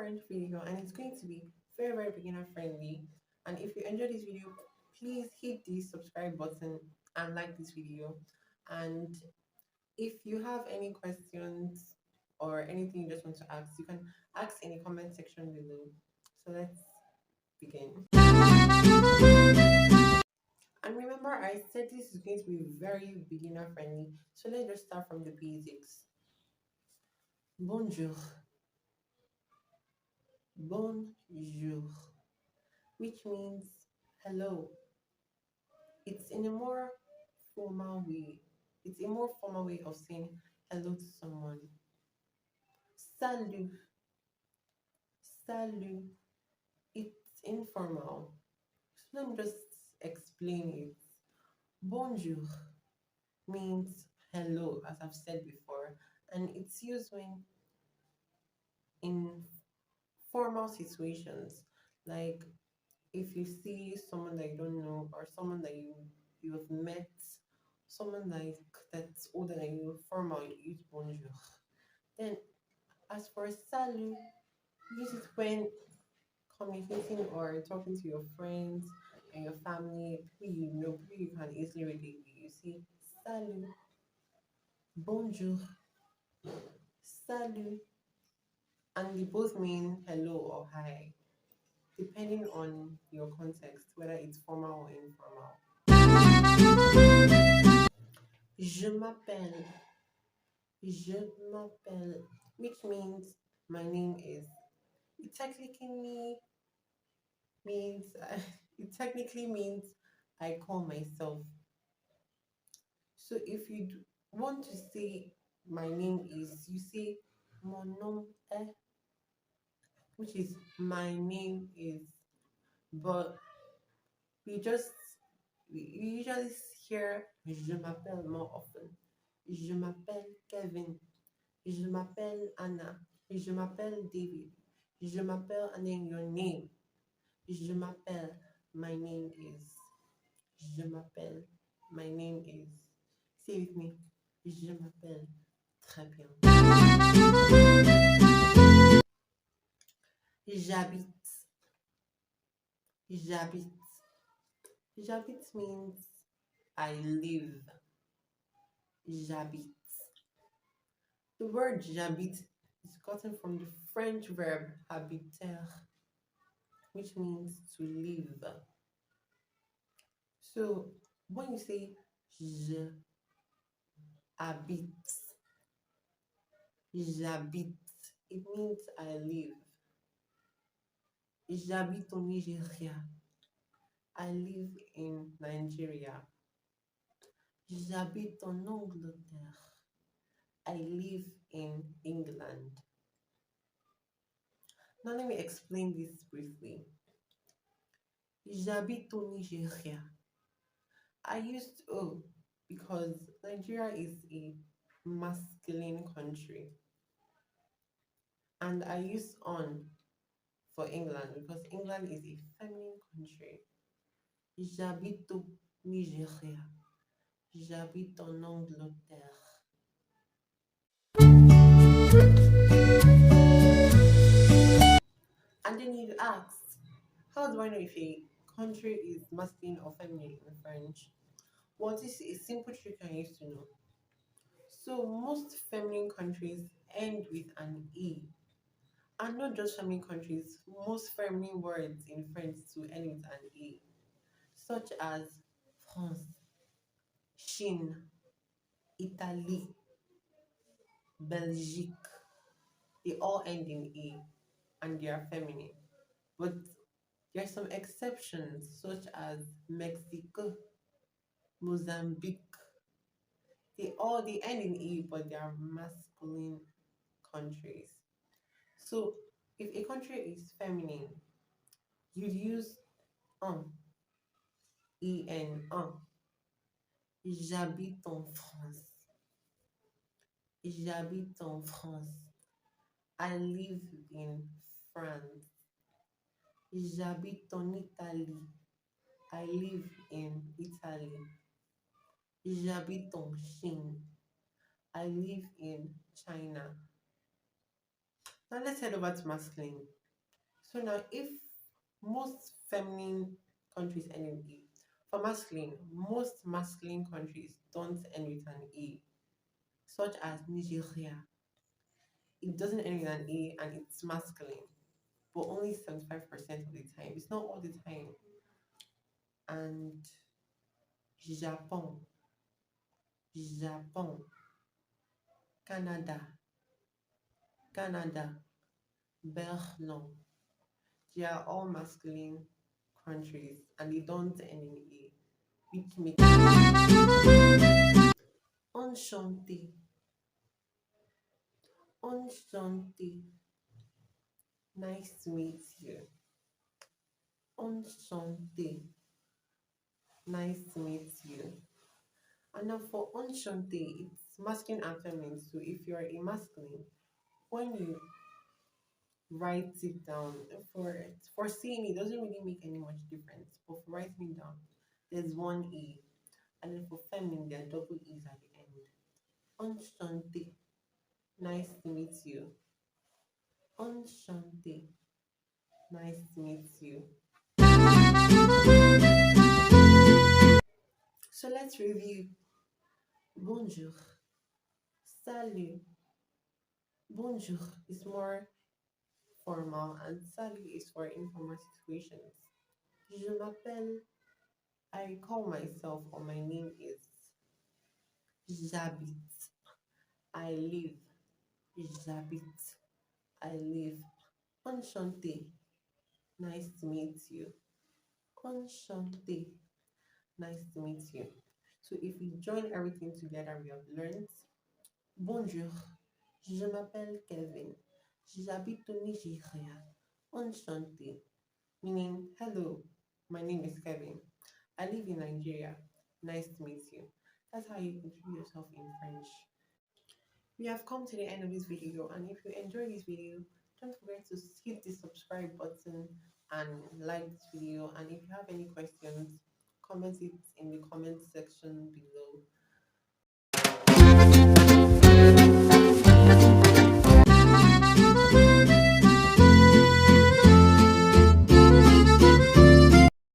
French video, and it's going to be very, very beginner friendly. And if you enjoy this video, please hit the subscribe button and like this video. And if you have any questions or anything you just want to ask, you can ask in the comment section below. So let's begin. And remember, I said this is going to be very beginner friendly. So let's just start from the basics. Bonjour, bonjour, which means hello. It's in a more formal way. It's a more formal way of saying hello to someone. Salut, salut. It's informal. So let me just explain it. Bonjour means hello, as I've said before, and it's used when in formal situations, like if you see someone that you don't know or someone that you have met, someone like that's older than you, formal, you use bonjour. Then as for salut, use it when communicating or talking to your friends and your family, people you know, people you can easily relate with. You see, salut, bonjour, salut, and they both mean hello or hi, depending on your context, whether it's formal or informal. Je m'appelle, je m'appelle, which means my name is. It technically means it technically means I call myself. So if you want to say my name is, you say mon nom est, which is my name is. But we just we usually hear je m'appelle more often. Je m'appelle Kevin. Je m'appelle Anna. Je m'appelle David. Je m'appelle, and then your name. Je m'appelle. My name is. Je m'appelle. My name is. Say with me. Je m'appelle. Très bien. J'habite. J'habite. J'habite means I live. J'habite. The word j'habite is gotten from the French verb habiter, which means to live. So when you say je habite, j'habite, it means I live. J'habite au Nigeria. I live in Nigeria. J'habite en Angleterre. I live in England. Now let me explain this briefly. J'habite au Nigeria. I used O because Nigeria is a masculine country. And I use on for England because England is a feminine country. J'habite au Nigeria. J'habite en Angleterre. And then you ask, how do I know if a country is masculine or feminine in French? Well, this is a simple trick I used to know. So most feminine countries end with an E. And not just feminine countries, most feminine words in French to end with an E, such as France, Chine, Italy, Belgique. They all end in E and they are feminine. But there are some exceptions, such as Mexico, Mozambique. They end in E, but they are masculine countries. So if a country is feminine, you'd use en. J'habite en France. J'habite en France. I live in France. J'habite en Italie. I live in Italy. J'habite en Chine. I live in China. Now let's head over to masculine. So now, if most feminine countries end in E, for masculine, most masculine countries don't end with an E, such as Nigeria. It doesn't end with an E and it's masculine, but only 75% of the time. It's not all the time. And Japan, Japan, Canada, Canada, Berlin. They are all masculine countries and they don't end in E, which makes enchanté, enchanté. Nice to meet you. Enchanté. Nice to meet you. And now for enchanté, it's masculine and feminine. So if you're a masculine, when you write it down, for seeing it doesn't really make any much difference. But for writing it down, there's one E. And then for feminine, there are double E's at the end. Enchanté. Nice to meet you. Enchanté. Nice to meet you. So let's review. Bonjour. Salut. Bonjour is more formal and salut is for informal situations. Je m'appelle. I call myself or my name is. J'habite. I live. J'habite. I live. Enchanté. Nice to meet you. Enchanté. Nice to meet you. So if we join everything together, we have learned bonjour. Je m'appelle Kevin. J'habite au Nigeria. Enchanté. Meaning, hello, my name is Kevin. I live in Nigeria. Nice to meet you. That's how you introduce yourself in French. We have come to the end of this video, and if you enjoyed this video, don't forget to hit the subscribe button and like this video. And if you have any questions, comment it in the comment section below.